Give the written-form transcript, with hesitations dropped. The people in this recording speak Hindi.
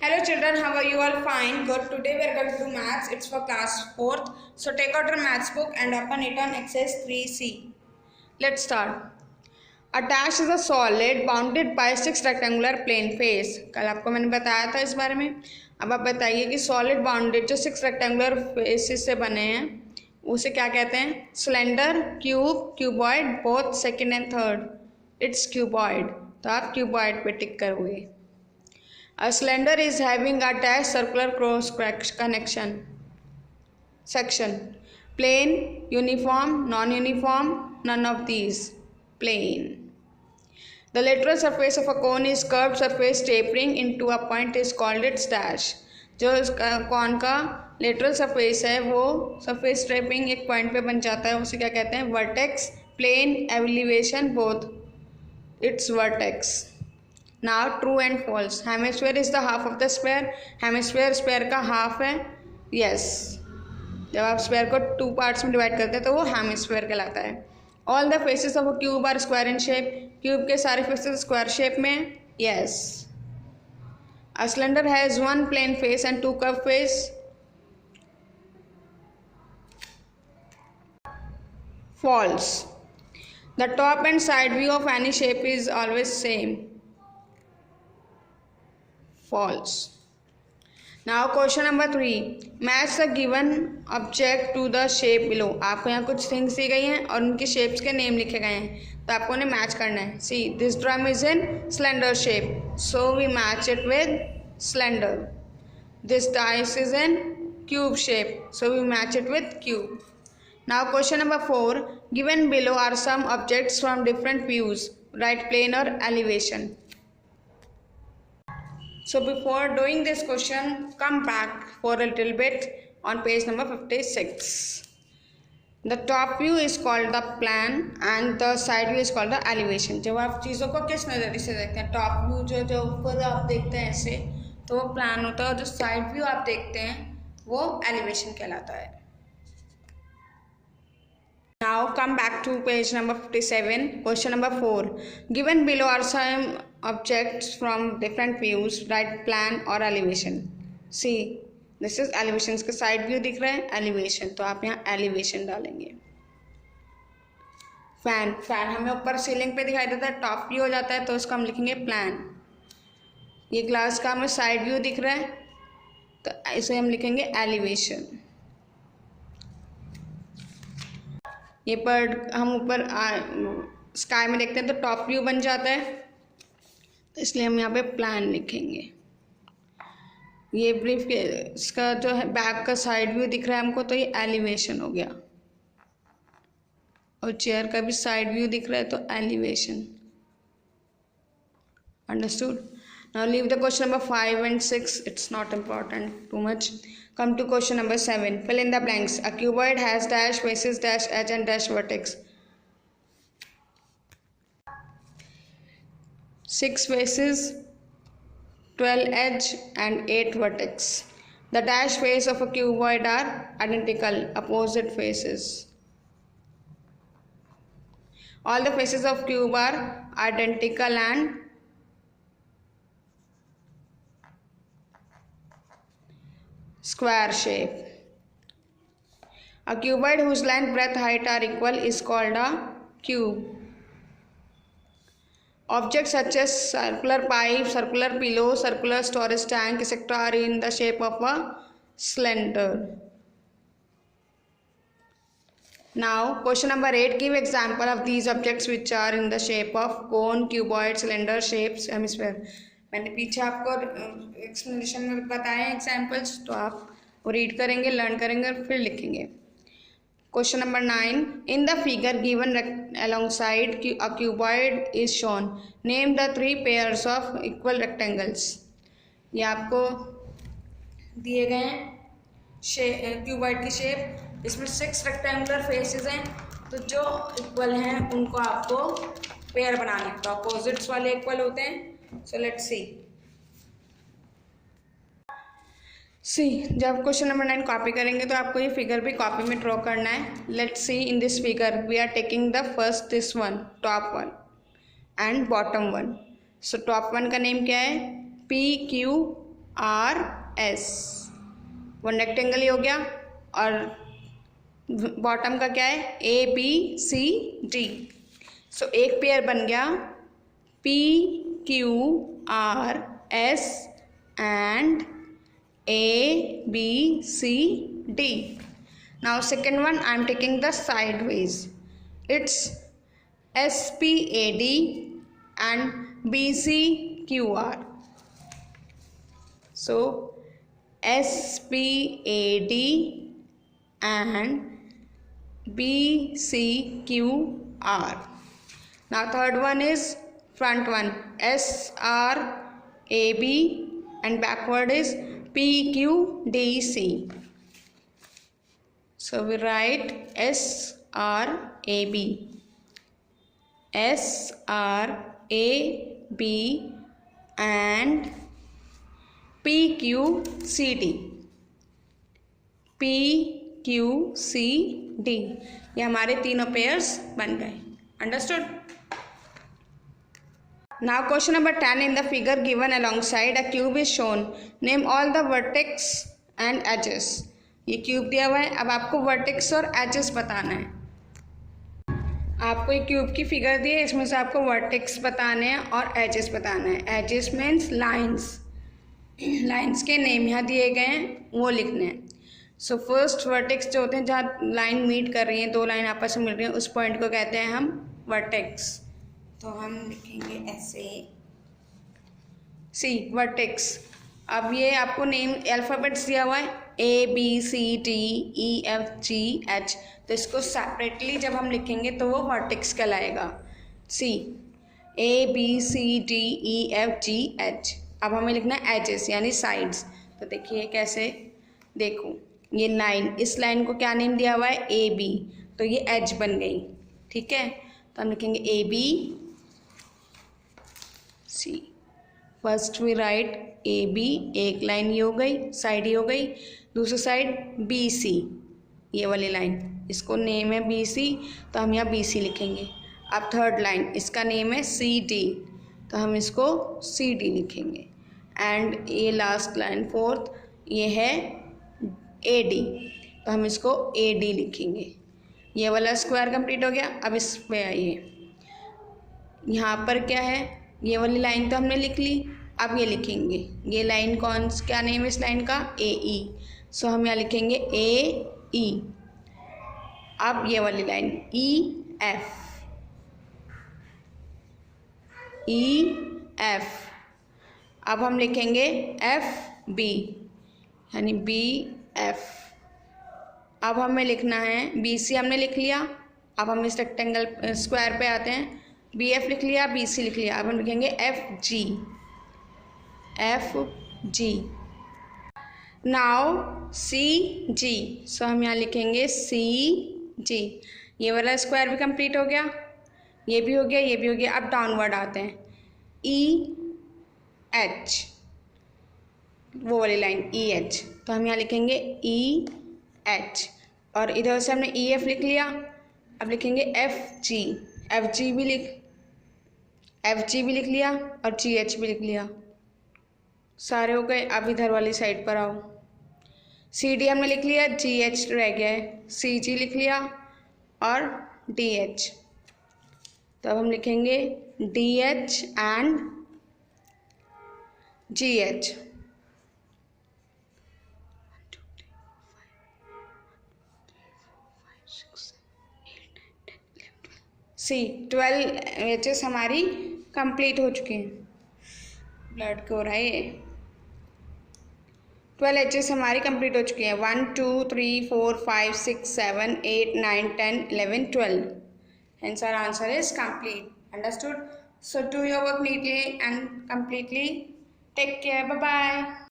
Hello children, how are you all? Fine, good. Today we are going to do maths. It's for class 4th. So take out your maths book and open it on exercise 3C. Let's start. A dash is a solid bounded by 6 rectangular plane face. कल आपको मैंने बताया था इस बारे में. अब आप बताइए कि solid bounded जो 6 rectangular faces से बने हैं उसे क्या कहते हैं? Slender, cube, cuboid, both second and third. It's cuboid. तो आप cuboid पे टिक करोगे. A cylinder is having a dash circular cross connection. Section. Plane, uniform, non-uniform, none of these. Plane. The lateral surface of a cone is curved surface tapering into a point is called its dash. जो कॉन का लेटरल सरफेस है वो सरफेस टेपिंग एक पॉइंट पे बन जाता है, उसे क्या कहते हैं? Vertex, plane, elevation, both. It's vertex. Now true and false. Hemisphere is the half of the sphere. Hemisphere sphere का हाफ है. Yes. जब आप स्पेयर को 2 पार्ट्स में डिवाइड करते हैं तो वो हेमिस्फीयर कहलाता है. All the faces of a cube are square in shape. Cube के सारे फेसेस स्क्वायर शेप में. Yes. A cylinder has one plane face and 2 curved face. False. The top and side view of any shape is always same. False. Now question number 3. Match the given object to the shape below. आपको यहाँ कुछ थिंग्स दी गई हैं और उनकी शेप्स के नेम लिखे गए हैं, तो आपको उन्हें मैच करना है. See, this drum is in slender shape, so we match it with slender. This dice is in cube shape, so we match it with cube. Now question number 4. Given below are some objects from different views. Write plane or elevation. So before doing this question, come back for a little bit on page number 56. The top view is called the plan and the side view is called the elevation. जब आप चीज़ों को किस नज़रिए से देखते हैं, टॉप व्यू जो ऊपर आप देखते हैं ऐसे, तो वो प्लान होता है, और जो साइड व्यू आप देखते हैं वो एलिवेशन कहलाता है. Now come back to page number 57. Question number 4. Given below are some objects from different views. Write plan or elevation. See, this is elevation. इसका side view दिख रहा है, elevation. तो आप यहाँ elevation डालेंगे. फैन हमें ऊपर सीलिंग पे दिखाई देता है, टॉप व्यू हो जाता है, तो इसको हम लिखेंगे प्लान. ये ग्लास का हमें साइड व्यू दिख रहा है, तो इसे हम लिखेंगे एलिवेशन. ये बर्ड हम ऊपर स्काई में देखते हैं तो टॉप व्यू बन जाता है, तो इसलिए हम यहाँ पे प्लान लिखेंगे. ये ब्रीफ के इसका जो है बैक का साइड व्यू दिख रहा है हमको, तो ये एलिवेशन हो गया. और चेयर का भी साइड व्यू दिख रहा है तो elevation. Understood. Now leave the question number 5 and 6. It's not important too much. Come to question number 7. Fill in the blanks. A cuboid has dash faces, dash edge and dash vertex. 6 faces, 12 edge and 8 vertex. The dash face of a cuboid are identical, opposite faces. All the faces of cube are identical and square shape. A cuboid whose length, breadth, height are equal is called a cube. Objects such as circular pipe, circular pillow, circular storage tank, etc. are in the shape of a cylinder. Now question number 8. Give example of these objects which are in the shape of cone, cuboid, cylinder, shapes, hemisphere. मैंने पीछे आपको एक्सप्लेनेशन में बताए हैं एग्जाम्पल्स, तो आप वो रीड करेंगे, लर्न करेंगे और फिर लिखेंगे. Question number 9. In the figure given alongside a cuboid is shown. Name the 3 pairs of equal rectangles. ये आपको दिए गए हैं क्यूबॉइड की शेप, इसमें 6 रेक्टेंगुलर फेसेस हैं, तो जो इक्वल हैं उनको आपको पेयर बनाने, तो अपोजिट्स वाले इक्वल होते हैं. So let's see. जब क्वेश्चन नंबर 9 कॉपी करेंगे तो आपको ये फिगर भी कॉपी में ड्रॉ करना है. Let's see in this figure we are taking the first this one, top one and bottom one. So top one का नेम क्या है? PQR R S, one rectangle ही हो गया। और बॉटम का क्या है, ए बी सी डी। सो एक पेयर बन गया P Q R S and A B C D. Now second one I am taking the sideways. It's SPAD and BCQR. So SPAD and BCQR. Now third one is front one, SRAB and backward is PQDC. So we write SRAB, SRAB and PQCD, PQCD। ये हमारे तीनों पेयर्स बन गए। Understood. Now question number 10, in the figure given alongside a cube is shown. Name all the vertex and edges. ये क्यूब दिया हुआ है, अब आपको वर्टेक्स और एजेस बताना है। आपको एक क्यूब की फिगर दी है, इसमें से आपको वर्टेक्स बताने हैं और एजेस बताना है। एजेस मीन्स लाइंस, लाइंस के नेम यहाँ दिए गए हैं, वो लिखने हैं। सो फर्स्ट वर्टेक्स जो होते हैं, जहाँ लाइन मीट कर रही हैं, दो लाइन आपस में मिल रही हैं, उस पॉइंट को कहते हैं हम वर्टेक्स। तो हम लिखेंगे ऐसे सी वर्टेक्स। अब ये आपको नेम अल्फ़ाबेट्स दिया हुआ है, A B C D E F G H. तो इसको सेपरेटली जब हम लिखेंगे तो वो वर्टेक्स कहलाएगा। C A B C D E F G H. अब हमें लिखना है एजेस यानी साइड्स। तो देखिए कैसे, देखो ये लाइन, इस लाइन को क्या नेम दिया हुआ है, ए बी, तो ये एज बन गई। ठीक है, तो हम लिखेंगे A B C. First we write A B, एक लाइन ये हो गई, साइड ये हो गई। दूसरी साइड बी सी, ये वाली लाइन, इसको नेम है बी सी, तो हम यहाँ बी सी लिखेंगे। अब थर्ड लाइन, इसका नेम है सी डी, तो हम इसको सी डी लिखेंगे। एंड ये लास्ट लाइन फोर्थ, ये है ए डी, तो हम इसको ए डी लिखेंगे। ये वाला स्क्वायर कंप्लीट हो गया। अब इस पे आइए, यहाँ पर क्या है, ये वाली लाइन तो हमने लिख ली। अब ये लिखेंगे, ये लाइन कौन, क्या नेम है इस लाइन का, ए ई। सो हम यहाँ लिखेंगे ए ई। अब ये वाली line E F, E F. अब हम लिखेंगे एफ बी यानी बी एफ। अब हमें लिखना है बी सी, हमने लिख लिया। अब हम इस रेक्टेंगल स्क्वायर पे आते हैं, बी एफ लिख लिया, बी सी लिख लिया। अब हम लिखेंगे F G, F G. Now C G, so हम यहाँ लिखेंगे सी जी। ये वाला स्क्वायर भी कंप्लीट हो गया, ये भी हो गया, ये भी हो गया। अब डाउनवर्ड आते हैं, ई एच, वो वाली लाइन ई एच, तो हम यहाँ लिखेंगे ई एच। और इधर से हमने ई एफ लिख लिया। अब लिखेंगे एफ जी, एफ जी भी लिख लिया और जी एच भी लिख लिया। सारे हो गए। अब इधर वाली साइड पर आओ, सी डी हमने लिख लिया, जी एच रह गया है, सी जी लिख लिया और डी एच। तो अब हम लिखेंगे D H and G H. See 12 edges हमारी कंप्लीट हो चुकी हैं। ब्लड को हो रहा है ये। 12 एचेस हमारी कंप्लीट हो चुकी हैं। 1 2 3 4 5 6 7 8 9 10 11 12। Hence our answer is complete. Understood? So do your work neatly and completely. Take care. Bye bye.